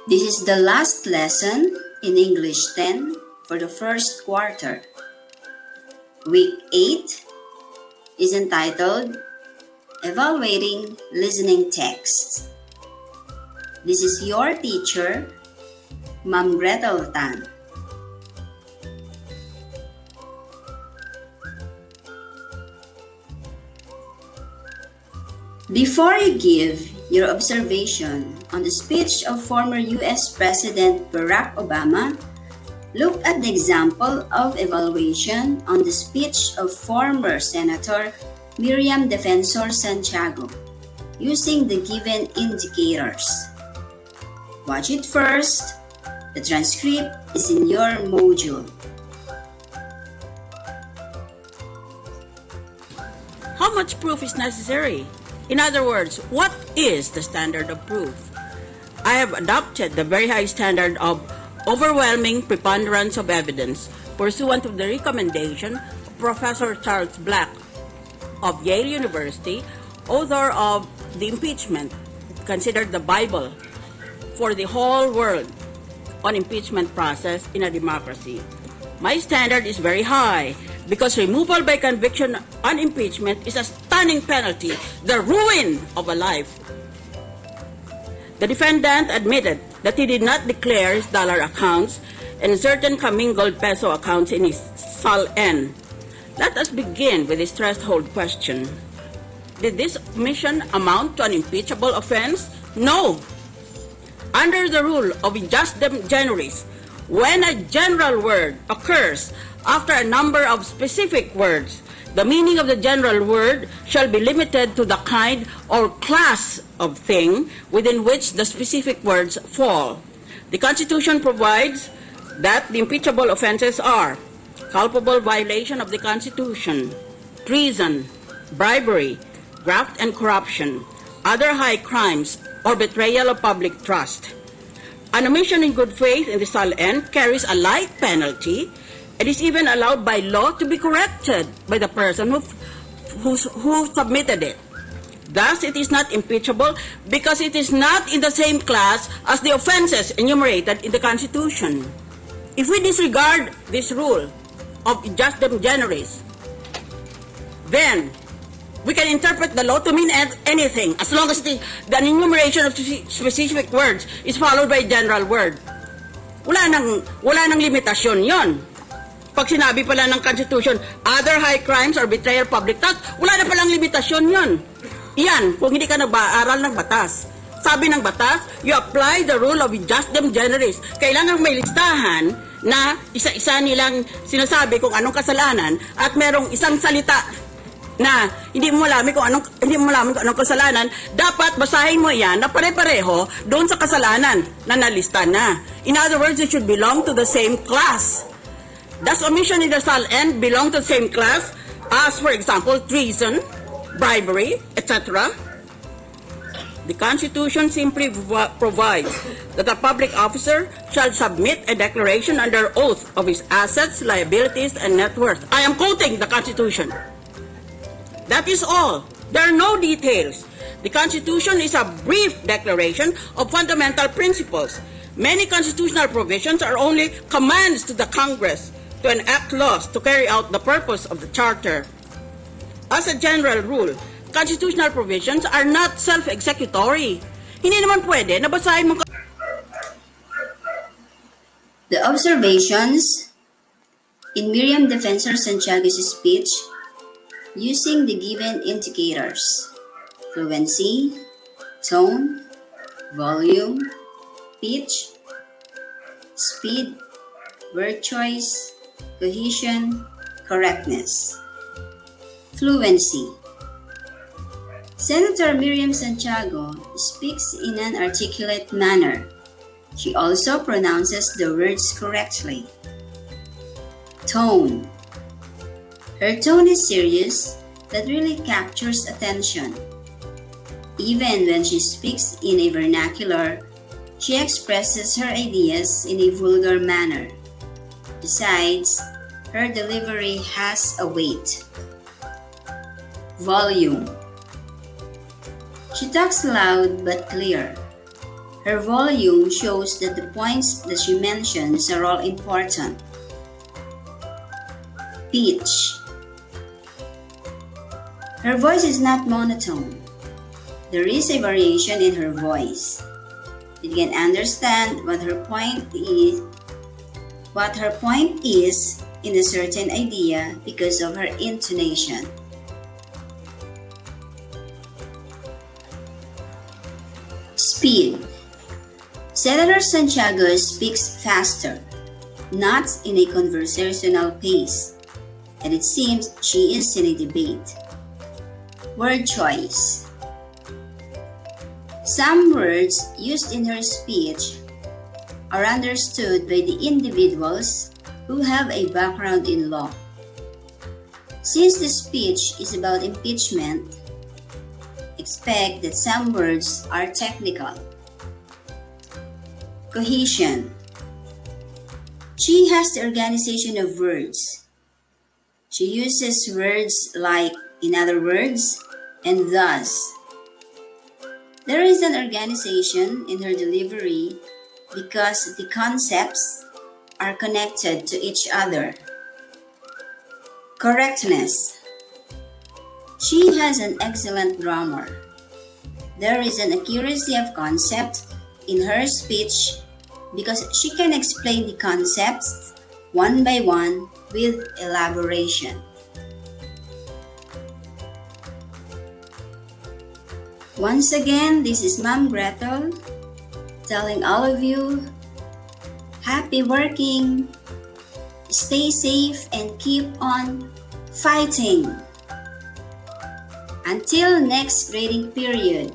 This is the last lesson in English 10 for the first quarter. Week 8 is entitled Evaluating Listening Texts. This is your teacher, Ma'am Grethel Tan. Before you give your observation on the speech of former U.S. President Barack Obama, look at the example of evaluation on the speech of former Senator Miriam Defensor Santiago using the given indicators. Watch it first. The transcript is in your module. How much proof is necessary? In other words, what is the standard of proof? I have adopted the very high standard of overwhelming preponderance of evidence pursuant to the recommendation of Professor Charles Black of Yale University, author of The Impeachment, considered the Bible for the whole world on impeachment process in a democracy. My standard is very high because removal by conviction on impeachment is a stunning penalty, the ruin of a life. The defendant admitted that he did not declare his dollar accounts and certain commingled peso accounts in his SAL-N. Let us begin with this threshold question. Did this omission amount to an impeachable offense? No. Under the rule of in justem generis, when a general word occurs after a number of specific words, the meaning of the general word shall be limited to the kind or class of thing within which the specific words fall. The Constitution provides that the impeachable offenses are culpable violation of the Constitution, treason, bribery, graft and corruption, other high crimes, or betrayal of public trust. An omission in good faith in the SAL-N carries a light penalty. It is even allowed by law to be corrected by the person who submitted it. Thus, it is not impeachable because it is not in the same class as the offenses enumerated in the Constitution. If we disregard this rule of justem generis, then we can interpret the law to mean anything as long as the enumeration of specific words is followed by a general word. Wala nang limitasyon yon. Pag sinabi pala ng Constitution, other high crimes or betrayal of public trust, wala na palang limitasyon yon. Iyan, kung hindi ka nag-aaral ng batas. Sabi ng batas, you apply the rule of justem generis. Kailangan may listahan na isa-isa nilang sinasabi kung anong kasalanan at merong isang salita na hindi mo malaman kung anong kasalanan, dapat basahin mo yan na pare-pareho doon sa kasalanan na nalista na. In other words, it should belong to the same class. Does omission in the SAL-N belong to the same class as, for example, treason, bribery, etc.? The Constitution simply provides that a public officer shall submit a declaration under oath of his assets, liabilities, and net worth. I am quoting the Constitution. That is all. There are no details. The Constitution is a brief declaration of fundamental principles. Many constitutional provisions are only commands to the Congress to enact laws to carry out the purpose of the Charter. As a general rule, constitutional provisions are not self-executory. Hindi naman pwede na basahin mo. The observations in Miriam Defensor Santiago's speech using the given indicators: fluency, tone, volume, pitch, speed, word choice, cohesion, correctness. Fluency. Senator Miriam Santiago speaks in an articulate manner. She also pronounces the words correctly. Tone. Her tone is serious that really captures attention. Even when she speaks in a vernacular, she expresses her ideas in a vulgar manner. Besides, her delivery has a weight. Volume. She talks loud but clear. Her volume shows that the points that she mentions are all important. Pitch. Her voice is not monotone. There is a variation in her voice. You can understand what her point is in a certain idea because of her intonation. Speed. Senator Santiago speaks faster, not in a conversational pace, and it seems she is in a debate. Word choice. Some words used in her speech are understood by the individuals who have a background in law. Since the speech is about impeachment, expect that some words are technical. Cohesion. She has the organization of words. She uses words like "in other words" and "thus." There is an organization in her delivery because the concepts are connected to each other. Correctness. She has an excellent grammar. There is an accuracy of concept in her speech because she can explain the concepts one by one with elaboration. Once again, this is Ma'am Grethel telling all of you, happy working, stay safe, and keep on fighting. Until next grading period.